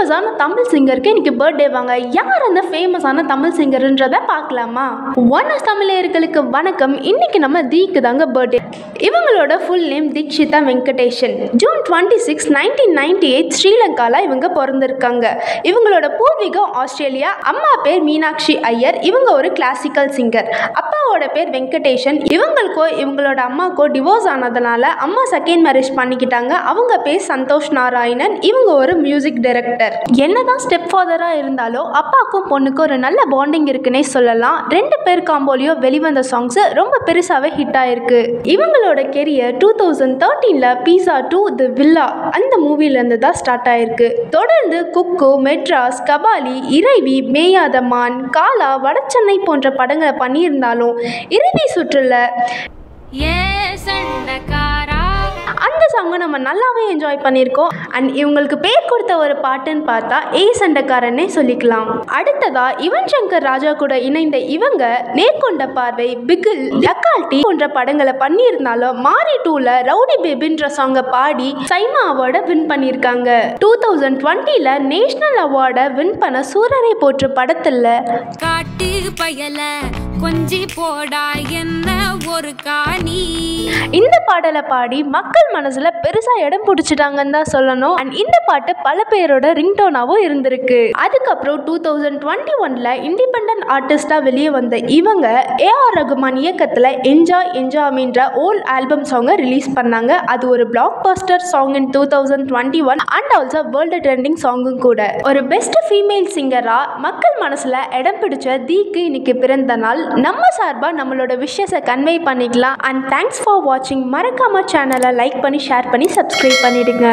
ஃபேமஸான தமிழ் சிங்கருக்கு இன்னைக்கு பர்த்டே வாங்க. யார் அந்த ஃபேமஸான தமிழ் சிங்கர்ன்றதை பார்க்கலாமா? ஒன்ஸ் தமிழர்களுக்கு வணக்கம். இன்னைக்கு நம்ம தீக்கு தாங்க பர்த்டே. இவங்களோட full name Deekshitha Venkatesan. June 26, 1998 ஸ்ரீலங்கால இவங்க பிறந்திருக்காங்க. இவங்களோட பூர்வீகம் ஆஸ்திரேலியா. அம்மா பேர் மீனாட்சி ஐயர். இவங்க ஒரு கிளாசிக்கல் சிங்கர். அப்பாவோட பேர் வெங்கடேஷன். இவங்களுக்கோ இவங்களோட அம்மாக்கோ டிவோர்ஸ் ஆனதுனால அம்மா செகண்ட் மேரேஜ் பண்ணிக்கிட்டாங்க. அவங்க பேர் சந்தோஷ் நாராயணன். இவங்க ஒரு மியூசிக் டைரக்டர். என்னதான் ஸ்டெப் ஃபாதரா இருந்தாலும் அப்பாவுக்கும் பொண்ணுக்கும் ஒரு நல்ல பாண்டிங் இருக்குன்னே சொல்லலாம். ரெண்டு பேர் காம்போலியோ வெளிவந்த சாங்ஸ் ரொம்ப பெருசாவே ஹிட் ஆயிருக்கு. இவங்களோட கெரியர் 2013ல பீஸா 2 தி வில்லா அந்த மூவில இருந்து தான் ஸ்டார்ட் ஆயிருக்கு. தொடர்ந்து குக்கு, மெட்ராஸ், கபாலி, இறைவி, மேயாதமான், காலா, வடச்சென்னை போன்ற படங்களை பண்ணியிருந்தாலும் இறுதி சுற்றுல அந்த சாங்கை நம்ம நல்லாவே என்ஜாய் பண்ணியிருக்கோம். அண்ட் இவங்களுக்கு பேர் கொடுத்த ஒரு பாட்டுன்னு பார்த்தா சண்டைக்காரன்னே சொல்லிக்கலாம். அடுத்ததா யுவன் சங்கர் ராஜா கூட இணைந்த இவங்க நேர்கொண்ட பார்வை, பிகில், லக்கால்டி போன்ற படங்களை பண்ணியிருந்தாலும் மாரி 2ல ரவுடி பேபின்ற சாங்கை பாடி சைமா அவார்டை வின் பண்ணியிருக்காங்க. 2020ல நேஷனல் அவார்டை வின் பண்ண சூரரை போற்று படத்துல காட்டு பயல கொஞ்சி போடா என்ன ஒரு காணி இந்த பாடலை பாடி மக்கள் மனசுல பெருசா இடம் பிடிச்சிட்டாங்கன்னு தான் சொல்லணும். அண்ட் இந்த பாட்டு பல பேரோட ரிங்டோனாவும் இருந்திருக்கு. அதுக்கப்புறம் 2021ல இண்டிபெண்டன்ட் ஆர்டிஸ்டா வெளியே வந்த இவங்க ஏஆர் ரகுமான் இயக்கத்துல என்ஜாய் என்ஜாய்ன்ற ஓல்ட் ஆல்பம் சாங்கை ரிலீஸ் பண்ணாங்க. அது ஒரு blockbuster song in 2021 and also world trending சாங்கும் கூட. ஒரு பெஸ்ட் ஃபீமேல் சிங்கரா மக்கள் மனசுல இடம் பிடிச்ச தீக்கு இன்னைக்கு பிறந்த நாள். நம்ம சார்பா நம்மளோட விஷயத்தை கன்வே பண்ணிக்கலாம். அண்ட் தேங்க்ஸ் ஃபார் வாட்சிங். மறக்காம சேனலை லைக் பண்ணி ஷேர் பண்ணி சப்ஸ்கிரைப் பண்ணிடுங்க.